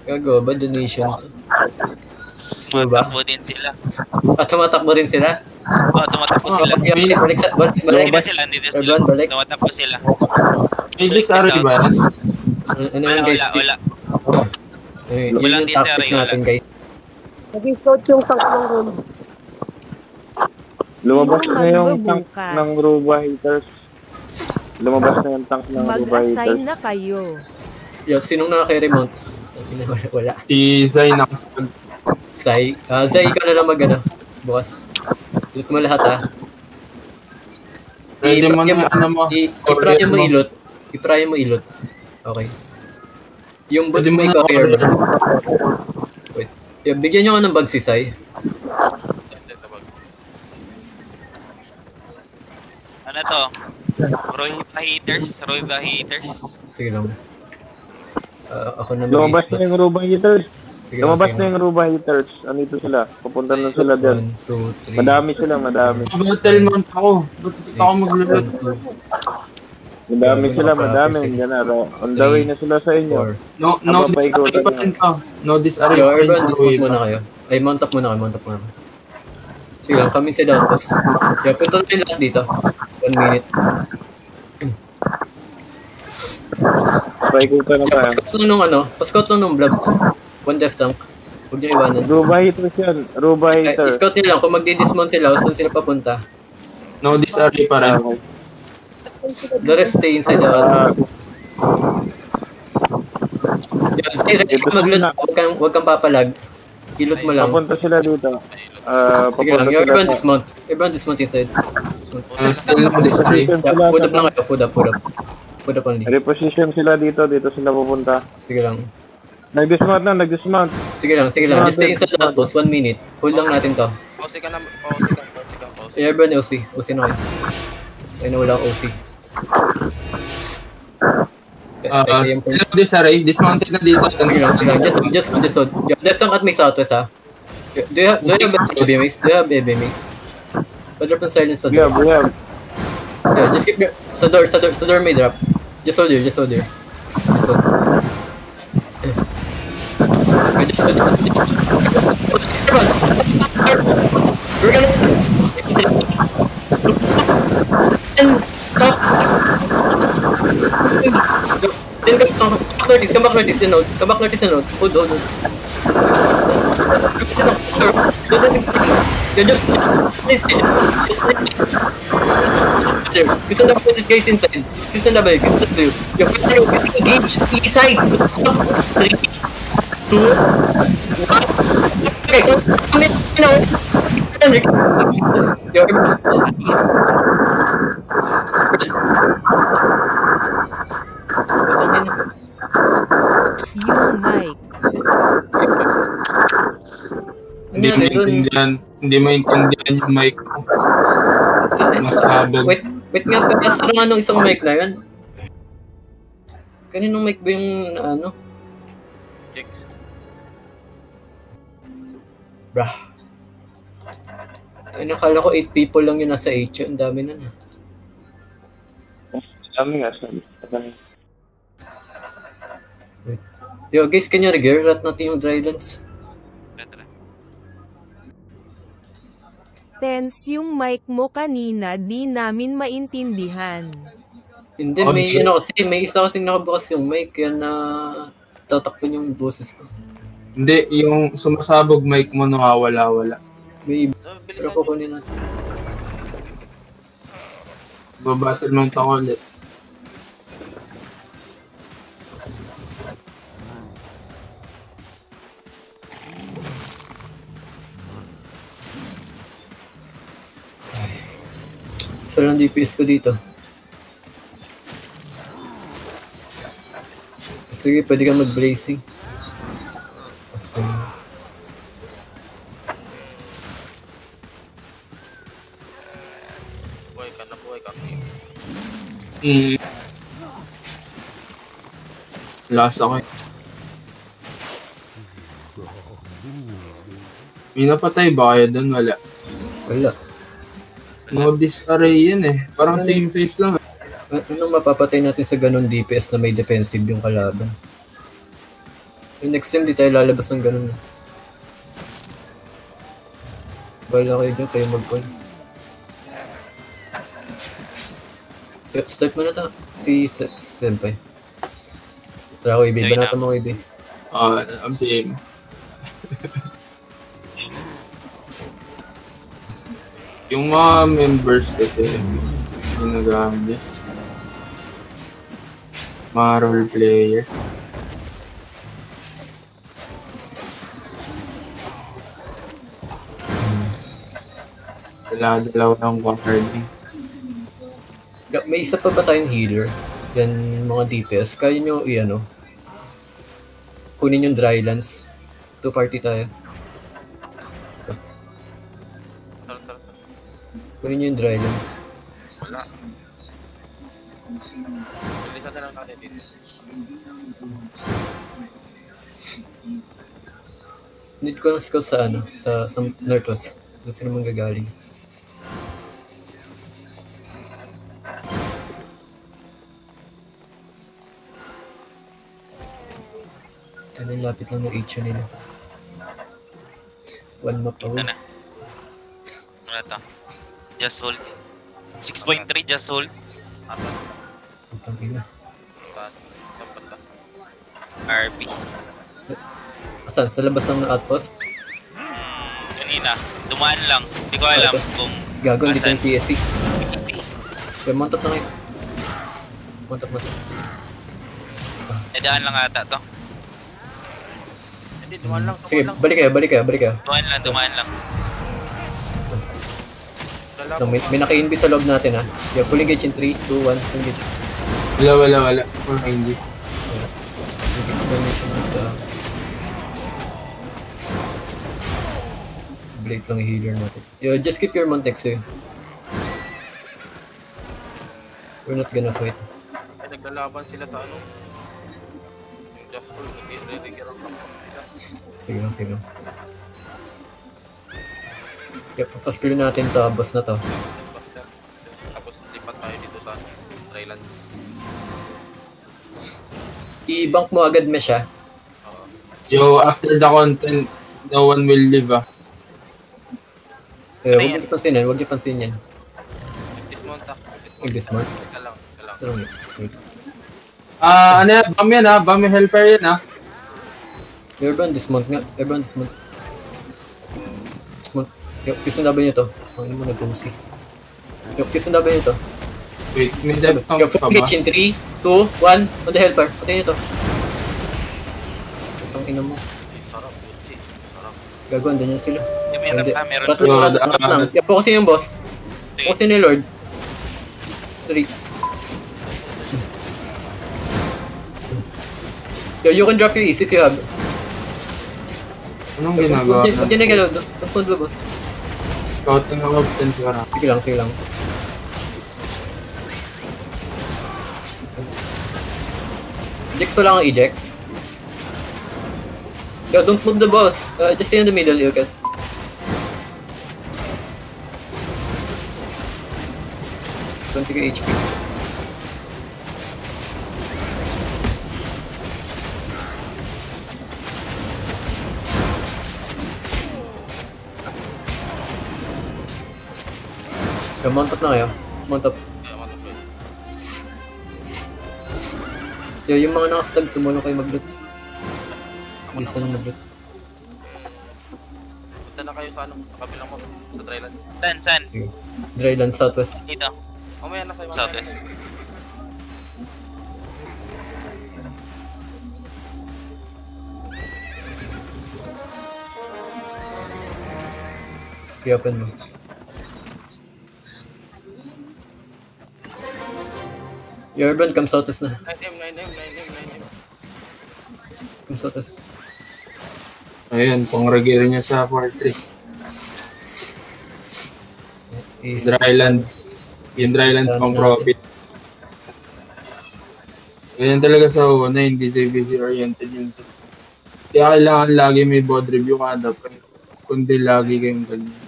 Gago ba donation? Tumatakbo din sila. Tumatakbo rin sila? Oo, tumatakbo sila. Balik sila, hindi sila. Everyone, balik. Tumatakbo sila. May disarray ba yan? Ano yun guys? Wala. Yun Walang yung tactic disarray, natin guys. Naging coach yung tatlong room. Lumabas na yung tank ng Ruba haters. Lumabas na yung tank ng Ruba haters. Mag-assign na kayo. Yo, sinong nakaka-remount? Wala. Si Zay nakasag. Zay? Zay, ikaw na lang mag-ano. Bukas. Ilot mo lahat ha. Pwede mo na ano mo. I-pry mo ilot. I-pry mo ilot. Okay. Yung boots mo ikaw here. Wait. Bigyan nyo ka ng bag si Zay. Ano to? Roy ba haters? Sige lang. Ako na lumabas na yung Ruba haters. Sige lumabas na yung Ruba haters. Andito sila. Pupunta na sila dyan. 1, 2, 3. Madami sila, madami. Battle mount ako. Ba't ako maglulot? Madami sila, madami. Yan na. On the way na sila sa inyo. No disarray pa rin to. No disarray Yo, pa rin. everyone, dismount muna kayo. Ay, mount up muna kayo. Sige lang, kami sa down. Tapos, punta na yung lahat dito. 1 minute. Paikutan na tayo. Pascout lang nung blob. 1 death tank. Huwag niyo iwanan. Ruba haters yan. Ruba haters. Scout nyo lang, kung magdi-dismount sila, saan sila papunta? No disarray pa rin. The rest stay inside the house. Say, ready ka mag-loot. Huwag kang papalag. Ilot mo lang. Papunta sila dito. Sige lang, everyone dismount. Everyone dismount inside. Still no disarray. Food up lang kayo, food up. Food up only. Reposition sila dito sila pupunta. Sige lang. Nag-dismount. Sige lang. Just stay inside the outpost, 1 minute. Hold lang natin to. Pause ka. Everyone OC na kayo. Ay na walang OC. Still no disarray. Dismounted na dito. Sige lang. Just hold. Left tank at may southwest ha. Do you have AB mace? Padrop ng silence sa door. We have. Yeah, just keep sa door may drop. Just hold here. Just hold. We're gonna then come back northeast, then node. Come back northeast and node. Hold. Just gusto na po this guys inside. Gusto na ba yun? Yung gusto nyo, engage, inside. 3, 2, 1. Okay, so, commit, Yung mic. Hindi maintindihan yung mic ko. Mas habog. Wait nga pa, sarang anong isang mic na yan? Kaninong mic ba yung ano? Brah. Ay, nakala ko 8 people lang yun nasa 8. Ang dami na na. Dami nga. Wait. Yo guys, can you regear? Rat natin yung drylands. Tense yung mic mo kanina, di namin maintindihan. Hindi, may may isa kasing nakabukas yung mic, kaya na tatakpan yung boses ko. Hindi, yung sumasabog mic mo nawawala-wala. May pero kukunin natin. Babattle mount ako ulit. Isa lang DPS ko dito. Sige, pwede ka mag-blazing. Buhay ka. Last ako eh. May napatay ba kayo doon? Wala. No disarray yun eh. Parang same size lang eh. Anong mapapatay natin sa ganun DPS na may defensive yung kalaban? Yung next time, di tayo lalabas ng ganun. Bahala kayo dyan, kayo mag-call. Start mo na ta, si Senpai. Tara ko, Ibi. Banatan mo ko, Ibi. I'm saying. Yung mga members kasi, ginagamit. Mga role player. Dalawa ng guarding. May isa pa ba tayong healer? Yan mga DPS. Kaya nyo i-ano? Kunin yung drylands. 2-party tayo. Kunin nyo yung drylands. Wala. Bilisan na lang natin dito. Need ko ng scout sa ano? Sa northwest. Doon sila manggagaling. Ano, lapit lang ng HO nila. One map away. Ano na? Ano ito? Just hold. 6.3 just hold. Putang ina. RB. Asan? Sa labas ng outpost? Kanina. Dumaan lang. Hindi ko alam kung... Gago, dito asan. yung PSC. Easy. Kaya mount up na kayo. Mount up. Daan lang ata to. Hindi, dumaan lang. Sige, balik kayo. Dumaan lang. No, may naka-inbi sa loob natin ha. Yeah, full engage in 3, 2, 1, full engage. Wala. Or hindi. Sa... Blade lang i-healer natin. Yo, just keep your Montex eh. We're not gonna fight. Ay, naglalaban sila sa ano? Yung just hold, nag-re-regear ang kapag sila. Sige lang. Yep, fast clear natin to, boss na to. Tapos lipat tayo dito sa Thailand. I-bank mo agad me siya. Yo, after the content, no one will live Huwag niyo pansinin yan. Dismount ah. Dismount. Teka lang. So, wait. Ano yan? Bam yan ha? Bam yung helper yan ha? Everyone dismount nga. Dismount. Yo, kiss ang W nito. Ang ino mo nag-pusi. Yo, kiss ang W nito. Wait, may death Yo, counts pa full ba? engage in 3, 2, 1. On the helper. Patayin nito. Ang ino mo. Sarap, Gucci. Sarap. Gagawin din yan sila. Meron pa, meron Rat lang. Yeah, focusin yung boss. Focusin ni Lord. 3. Yo, you can drop your ease if you have. Anong ginagawa? Huwag yan na galaw. Don't pond ba, boss? Scouting ako, 10 sigara. Sige lang. Eject ko lang ang ejects. Yo, don't move the boss. Just stay in the middle, Ilkas. Don't take HP. Yo, mount up na kayo. Mount up. Yo, yung mga nakastag, tumulong kayo mag-loot. Bisa na mag-loot. Punta na kayo sa ano, sa kabilang mo, sa Thailand. San? Dryland, southwest. Dito. Mamaya na kayo. Southwest. I-open mo. Your urban, come southwest na. 9M. Come southwest. Ayun, pang-regear niya sa fortress. Drylands. Yung Drylands pang profit. Ganyan talaga sa una, hindi sa busy oriented yun. Kaya kailangan lagi may board review kada pa. Kundi lagi kayong ganyan.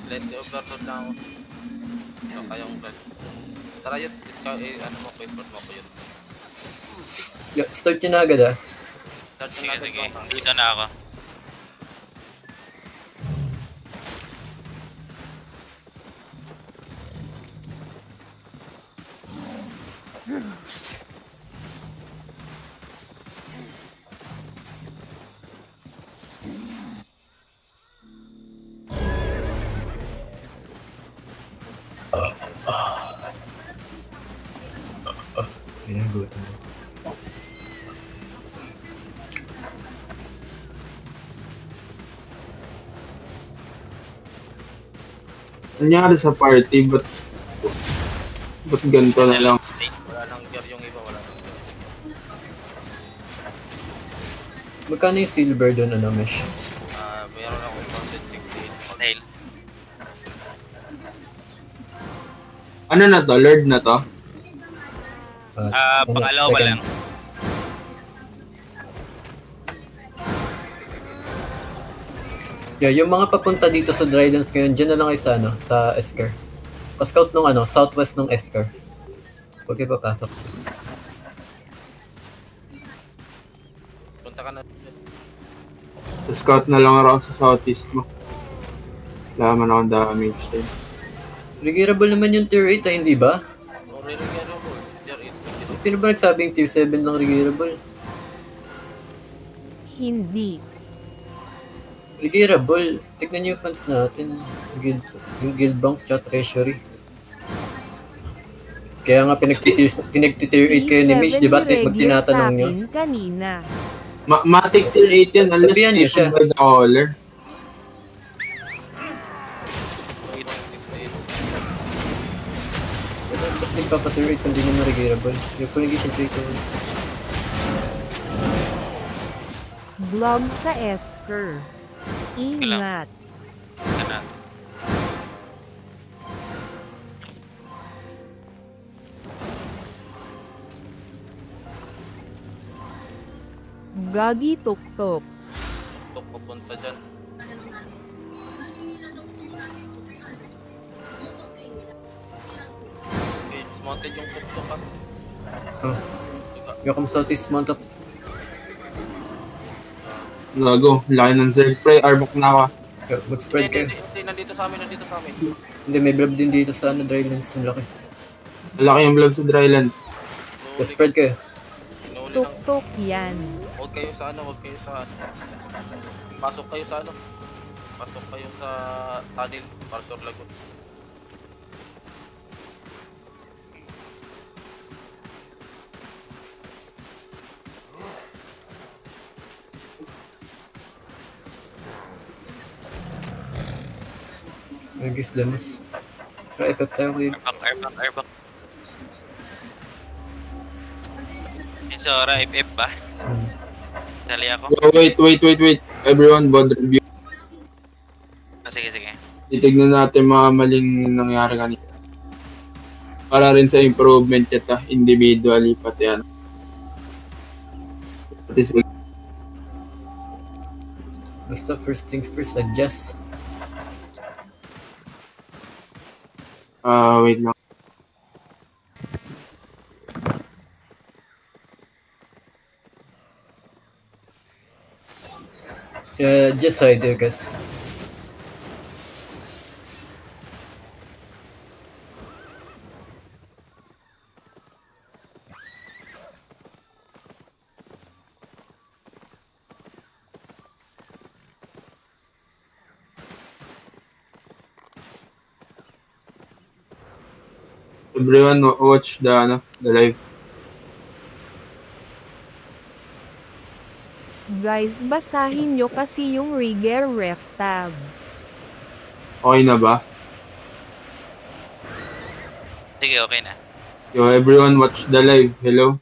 Slightly overload lang ako. So, kayong blood. Tara yun, ano mo ko, export mo ko yun. Start nyo na agad ah. Start Sige, natin sige. ko. Dito na ako. Pinagutom mo. Nangyari sa party, ba't ganito na lang? Wala nang gear yung iba, wala nang gear. Magkano yung silver doon, ano, mesh? Mayroon akong 168. Nail. Ano na to? Lord na to? Pangalawa pa lang. Yeah, yung mga papunta dito sa Drylands ngayon, dyan na lang kayo sa, ano, sa Esker. Pa-scout nung ano, southwest ng Esker. Huwag kayo papasok. Punta ka na. Scout na lang ako sa southeast mo. Wala man akong damage din. Regearable naman yung tier 8 hindi ba? Already gearable. Gear 8. Sino ba nagsabing tier 7 lang regearable? Hindi. Regearable. Tignan niyo yung funds natin. Yung guild bank tsaka treasury. Kaya nga pinag-tier 8 kayo ni Mish, di ba? Pag tinatanong nyo. Kanina. Matic tier 8 yan, unless Sabihan niyo siya. by the caller. Ba't nagpapa-tier 8 kung di naman regearable? Yung fumigation tier 8 Vlog sa Esker. Ingat. Ano? Gagi tuktok. Tuk pupunta dyan. Okay, dismounted yung tuk-tuk ah. Oh. Yakam Southeast Mount up. Lago, laki ng Zergprey, Arbok na ako. Mag-spread kayo. Hindi, nandito sa amin, nandito sa amin. Hindi, may blob din dito sa ano, Drylands. Ang laki. Malaki yung blob sa Drylands. Mag-spread kayo. Inuuli lang. Tuktok yan. Huwag kayo sa ano, huwag kayo sa ano. Pasok kayo sa ano. Pasok kayo sa tunnel, Arthur Lagoon. Nagis damas. Try ipap tayo kayo. Airbag. Yung Sora, FF ba? Sali ako? Oh, wait. Everyone, bond review. Sige. Titignan natin mga maling nangyari kanina. Para rin sa improvement yata, individually pati ano. Pati sa Basta first things first, adjust. wait lang. Just hide there, guys. Everyone watch the live. Guys, basahin nyo kasi yung Rigger ref tab. Okay na ba? Sige, okay na. Yo, everyone watch the live. Hello?